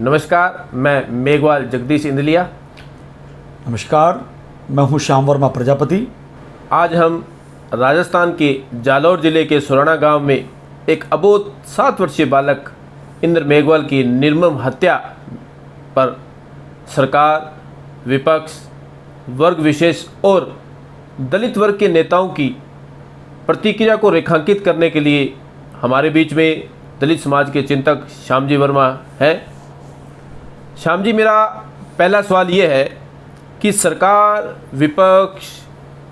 नमस्कार, मैं मेघवाल जगदीश इंदलिया। नमस्कार, मैं हूं श्याम वर्मा प्रजापति। आज हम राजस्थान के जालौर ज़िले के सुराना गांव में एक अबोध 7 वर्षीय बालक इंद्र मेघवाल की निर्मम हत्या पर सरकार, विपक्ष, वर्ग विशेष और दलित वर्ग के नेताओं की प्रतिक्रिया को रेखांकित करने के लिए हमारे बीच में दलित समाज के चिंतक श्याम जी वर्मा हैं। श्याम जी, मेरा पहला सवाल ये है कि सरकार, विपक्ष,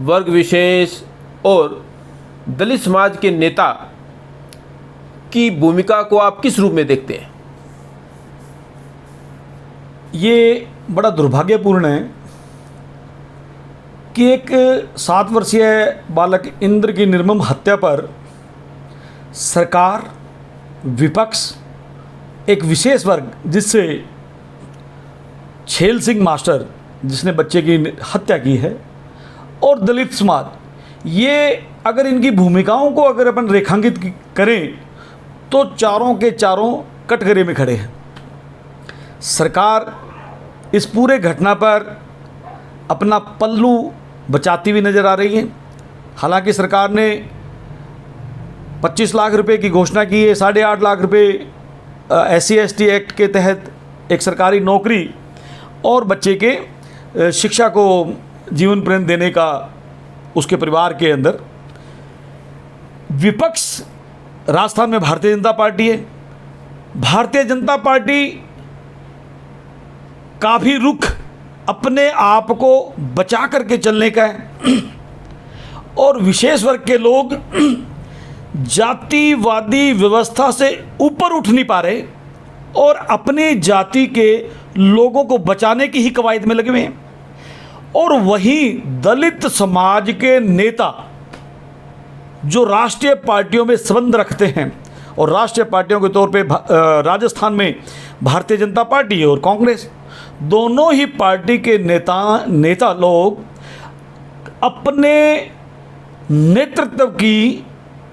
वर्ग विशेष और दलित समाज के नेता की भूमिका को आप किस रूप में देखते हैं? ये बड़ा दुर्भाग्यपूर्ण है कि एक 7 वर्षीय बालक इंद्र की निर्मम हत्या पर सरकार, विपक्ष, एक विशेष वर्ग जिससे छेल सिंह मास्टर जिसने बच्चे की हत्या की है और दलित समाज, ये अगर इनकी भूमिकाओं को अगर अपन रेखांकित करें तो चारों के चारों कटघरे में खड़े हैं। सरकार इस पूरे घटना पर अपना पल्लू बचाती हुई नज़र आ रही है। हालांकि सरकार ने 25 लाख रुपए की घोषणा की है, 8.5 लाख रुपए SC/ST एक्ट के तहत एक सरकारी नौकरी और बच्चे के शिक्षा को जीवन पर्यंत देने का उसके परिवार के अंदर। विपक्ष राजस्थान में भारतीय जनता पार्टी है। भारतीय जनता पार्टी का भी रुख अपने आप को बचा करके चलने का है और विशेष वर्ग के लोग जातिवादी व्यवस्था से ऊपर उठ नहीं पा रहे और अपनी जाति के लोगों को बचाने की ही कवायद में लगे हुए हैं। और वहीं दलित समाज के नेता जो राष्ट्रीय पार्टियों में संबंध रखते हैं, और राष्ट्रीय पार्टियों के तौर पे राजस्थान में भारतीय जनता पार्टी और कांग्रेस, दोनों ही पार्टी के नेता लोग अपने नेतृत्व की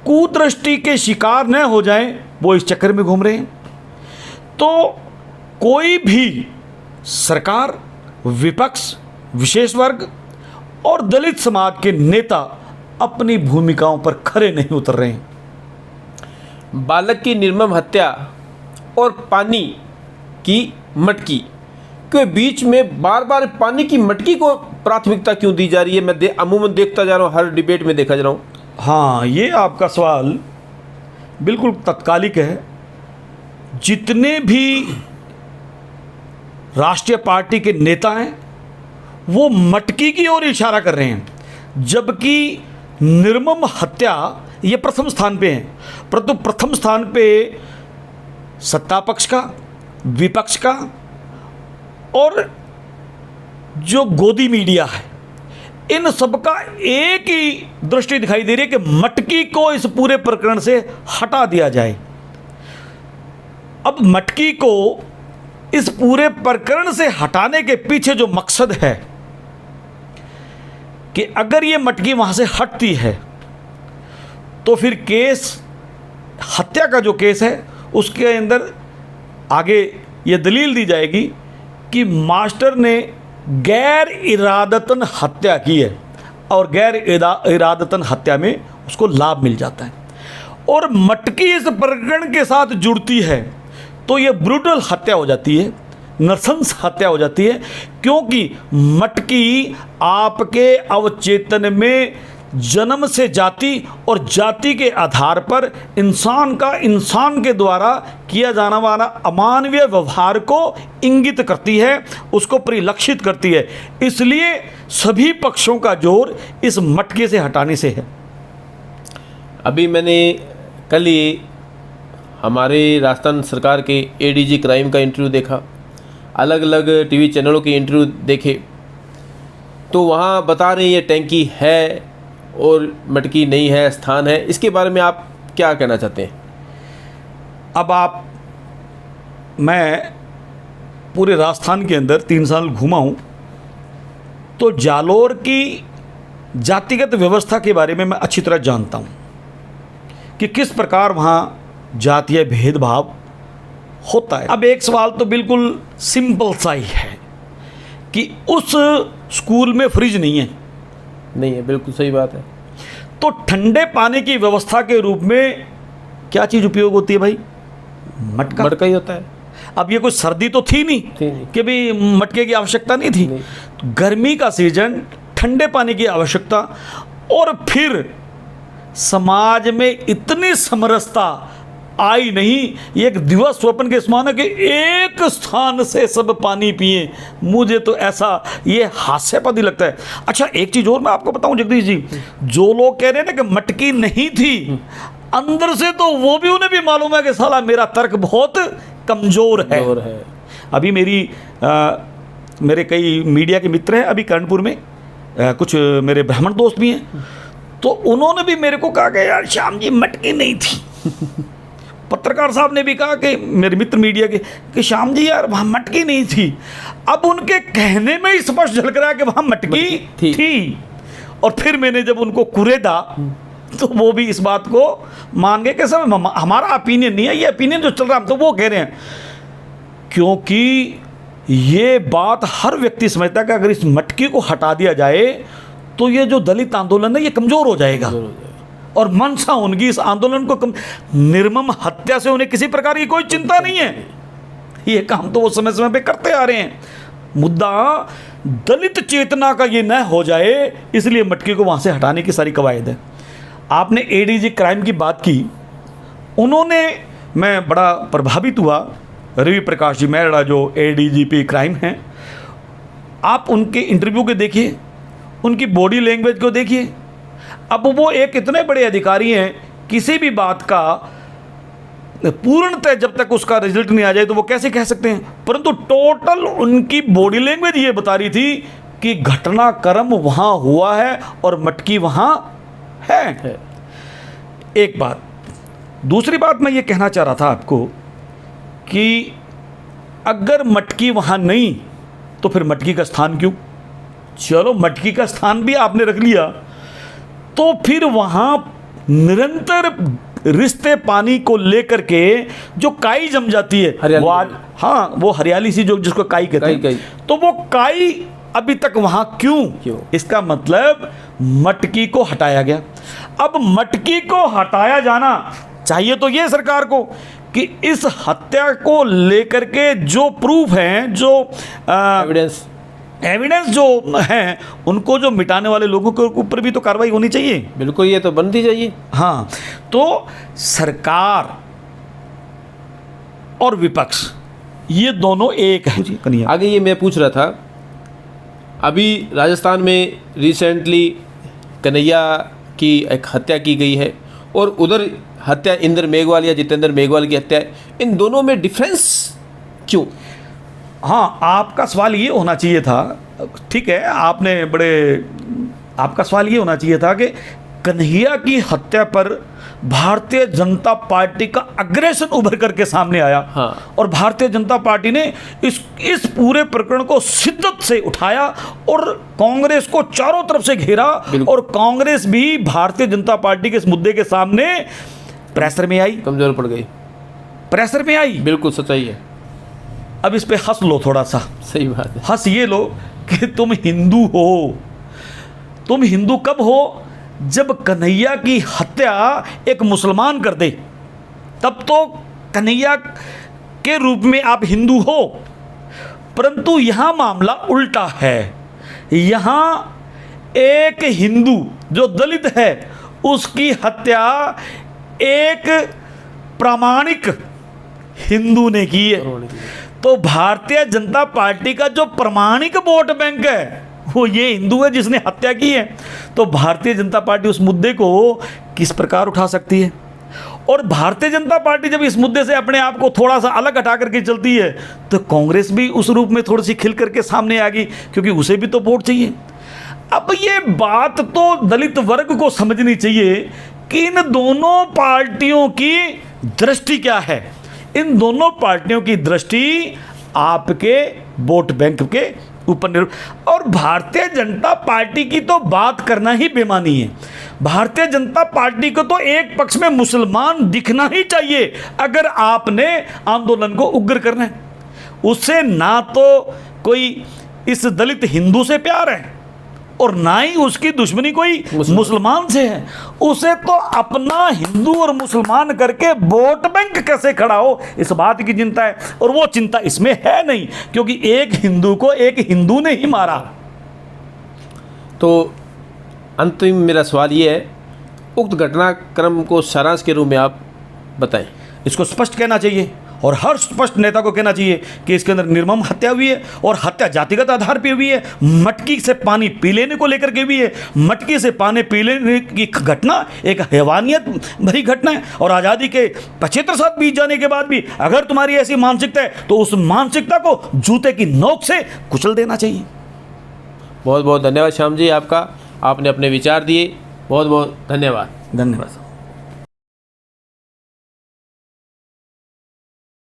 कुदृष्टि के शिकार न हो जाएं, वो इस चक्कर में घूम रहे हैं। तो कोई भी सरकार, विपक्ष, विशेष वर्ग और दलित समाज के नेता अपनी भूमिकाओं पर खरे नहीं उतर रहे हैं। बालक की निर्मम हत्या और पानी की मटकी के बीच में बार बार पानी की मटकी को प्राथमिकता क्यों दी जा रही है? मैं अमूमन देखता जा रहा हूँ, हर डिबेट में देखा जा रहा हूँ। हाँ, ये आपका सवाल बिल्कुल तत्कालिक है। जितने भी राष्ट्रीय पार्टी के नेता हैं वो मटकी की ओर इशारा कर रहे हैं, जबकि निर्मम हत्या ये प्रथम स्थान पे है। परंतु प्रथम स्थान पे सत्ता पक्ष का, विपक्ष का और जो गोदी मीडिया है, इन सबका एक ही दृष्टि दिखाई दे रही है कि मटकी को इस पूरे प्रकरण से हटा दिया जाए। अब मटकी को इस पूरे प्रकरण से हटाने के पीछे जो मकसद है कि अगर ये मटकी वहां से हटती है तो फिर केस, हत्या का जो केस है उसके अंदर आगे ये दलील दी जाएगी कि मास्टर ने गैर इरादतन हत्या की है और गैर इरादतन हत्या में उसको लाभ मिल जाता है। और मटकी इस प्रकरण के साथ जुड़ती है तो ये ब्रूटल हत्या हो जाती है, नृशंस हत्या हो जाती है, क्योंकि मटकी आपके अवचेतन में जन्म से जाति और जाति के आधार पर इंसान का इंसान के द्वारा किया जाने वाला अमानवीय व्यवहार को इंगित करती है, उसको परिलक्षित करती है। इसलिए सभी पक्षों का जोर इस मटके से हटाने से है। अभी मैंने कल ही हमारे राजस्थान सरकार के ADG क्राइम का इंटरव्यू देखा, अलग अलग टीवी चैनलों के इंटरव्यू देखे, तो वहाँ बता रहे हैं ये टैंकी है और मटकी नहीं है, स्थान है। इसके बारे में आप क्या कहना चाहते हैं? अब मैं पूरे राजस्थान के अंदर 3 साल घूमा हूँ, तो जालौर की जातिगत व्यवस्था के बारे में मैं अच्छी तरह जानता हूँ कि किस प्रकार वहाँ जातीय भेदभाव होता है। अब एक सवाल तो बिल्कुल सिंपल सा ही है कि उस स्कूल में फ्रिज नहीं है। नहीं है, बिल्कुल सही बात है। तो ठंडे पानी की व्यवस्था के रूप में क्या चीज़ उपयोग होती है भाई? मटका। मटका ही होता है। अब ये कोई सर्दी तो थी नहीं कि भी मटके की आवश्यकता नहीं थी। तो गर्मी का सीजन, ठंडे पानी की आवश्यकता, और फिर समाज में इतनी समरसता आई नहीं। ये एक दिवस स्वप्न के समान है कि एक स्थान से सब पानी पिए। मुझे तो ऐसा ये हास्यास्पद ही लगता है। अच्छा, एक चीज़ और मैं आपको बताऊं जगदीश जी, जो लोग कह रहे हैं ना कि मटकी नहीं थी, अंदर से तो वो भी, उन्हें भी मालूम है कि साला मेरा तर्क बहुत कमज़ोर है। अभी मेरे कई मीडिया के मित्र हैं अभी कर्णपुर में, कुछ मेरे ब्राह्मण दोस्त भी हैं, तो उन्होंने भी मेरे को कहा कि यार श्याम जी मटकी नहीं थी। पत्रकार साहब ने भी कहा कि मेरे मित्र मीडिया के कि श्याम जी यार वहाँ मटकी नहीं थी। अब उनके कहने में ही स्पष्ट झलक रहा है कि वहाँ मटकी थी। और फिर मैंने जब उनको कुरेदा तो वो भी इस बात को मान गए कि सब हमारा ओपिनियन नहीं है, ये ओपिनियन जो चल रहा है तो वो कह रहे हैं। क्योंकि ये बात हर व्यक्ति समझता है कि अगर इस मटकी को हटा दिया जाए तो ये जो दलित आंदोलन है ये कमज़ोर हो जाएगा। और मनसा उनकी इस आंदोलन को निर्मम हत्या से उन्हें किसी प्रकार की कोई चिंता नहीं है। ये काम तो वो समय समय पे करते आ रहे हैं। मुद्दा दलित चेतना का ये न हो जाए, इसलिए मटकी को वहाँ से हटाने की सारी कवायद है। आपने एडीजी क्राइम की बात की, उन्होंने, मैं बड़ा प्रभावित हुआ, रवि प्रकाश जी मेहरा जो एडीजीपी क्राइम हैं, आप उनके इंटरव्यू को देखिए, उनकी बॉडी लैंग्वेज को देखिए। अब वो एक इतने बड़े अधिकारी हैं, किसी भी बात का पूर्णतः जब तक उसका रिजल्ट नहीं आ जाए तो वो कैसे कह सकते हैं, परंतु टोटल उनकी बॉडी लैंग्वेज ये बता रही थी कि घटनाक्रम वहाँ हुआ है और मटकी वहाँ है। एक बात। दूसरी बात मैं ये कहना चाह रहा था आपको कि अगर मटकी वहाँ नहीं तो फिर मटकी का स्थान क्यों? चलो मटकी का स्थान भी आपने रख लिया, तो फिर वहाँ निरंतर रिश्ते पानी को लेकर के जो काई जम जाती है, वो आज, हाँ, वो हरियाली सी जो जिसको काई कहते हैं, तो वो काई अभी तक वहाँ क्यों? इसका मतलब मटकी को हटाया गया। अब मटकी को हटाया जाना चाहिए तो ये सरकार को कि इस हत्या को लेकर के जो प्रूफ हैं, जो एविडेंस जो हैं, उनको जो मिटाने वाले लोगों के ऊपर भी तो कार्रवाई होनी चाहिए। बिल्कुल, ये तो बनती चाहिए। हाँ, तो सरकार और विपक्ष ये दोनों एक है। आगे ये मैं पूछ रहा था, अभी राजस्थान में रिसेंटली कन्हैया की एक हत्या की गई है और उधर हत्या इंद्र मेघवाल या जितेंद्र मेघवाल की हत्या है, इन दोनों में डिफरेंस क्यों? हाँ, आपका सवाल ये होना चाहिए था, ठीक है, आपका सवाल ये होना चाहिए था कि कन्हैया की हत्या पर भारतीय जनता पार्टी का अग्रेशन उभर करके सामने आया। हाँ। और भारतीय जनता पार्टी ने इस पूरे प्रकरण को शिद्दत से उठाया और कांग्रेस को चारों तरफ से घेरा, और कांग्रेस भी भारतीय जनता पार्टी के इस मुद्दे के सामने प्रेशर में आई, कमजोर पड़ गई, प्रेशर में आई। बिल्कुल सच्चाई है। अब इस पे हंस लो थोड़ा सा। सही बात है। हंस ये लो कि तुम हिंदू हो। तुम हिंदू कब हो? जब कन्हैया की हत्या एक मुसलमान कर दे, तब तो कन्हैया के रूप में आप हिंदू हो। परंतु यहां मामला उल्टा है। यहां एक हिंदू जो दलित है उसकी हत्या एक प्रामाणिक हिंदू ने की है। तो भारतीय जनता पार्टी का जो प्रामाणिक वोट बैंक है वो ये हिंदू है जिसने हत्या की है। तो भारतीय जनता पार्टी उस मुद्दे को किस प्रकार उठा सकती है? और भारतीय जनता पार्टी जब इस मुद्दे से अपने आप को थोड़ा सा अलग हटा करके चलती है तो कांग्रेस भी उस रूप में थोड़ी सी खिल करके सामने आ गई, क्योंकि उसे भी तो वोट चाहिए। अब ये बात तो दलित वर्ग को समझनी चाहिए कि इन दोनों पार्टियों की दृष्टि क्या है। इन दोनों पार्टियों की दृष्टि आपके वोट बैंक के ऊपर निर्भर, और भारतीय जनता पार्टी की तो बात करना ही बेमानी है। भारतीय जनता पार्टी को तो एक पक्ष में मुसलमान दिखना ही चाहिए अगर आपने आंदोलन को उग्र करना है। उससे ना तो कोई इस दलित हिंदू से प्यार है और ना ही उसकी दुश्मनी कोई मुसलमान से है। उसे तो अपना हिंदू और मुसलमान करके वोट बैंक कैसे खड़ा हो, इस बात की चिंता है। और वो चिंता इसमें है नहीं, क्योंकि एक हिंदू को एक हिंदू ने ही मारा। तो अंतिम मेरा सवाल ये है, उक्त घटनाक्रम को सारांश के रूप में आप बताएं। इसको स्पष्ट कहना चाहिए और हर स्पष्ट नेता को कहना चाहिए कि इसके अंदर निर्मम हत्या हुई है और हत्या जातिगत आधार पर हुई है। मटकी से पानी पी लेने को लेकर के भी है। मटकी से पानी पी लेने की घटना एक हैवानियत भरी घटना है। और आज़ादी के 75 साल बीत जाने के बाद भी अगर तुम्हारी ऐसी मानसिकता है तो उस मानसिकता को जूते की नोक से कुचल देना चाहिए। बहुत बहुत धन्यवाद श्याम जी आपका, आपने अपने विचार दिए। बहुत बहुत धन्यवाद। धन्यवाद।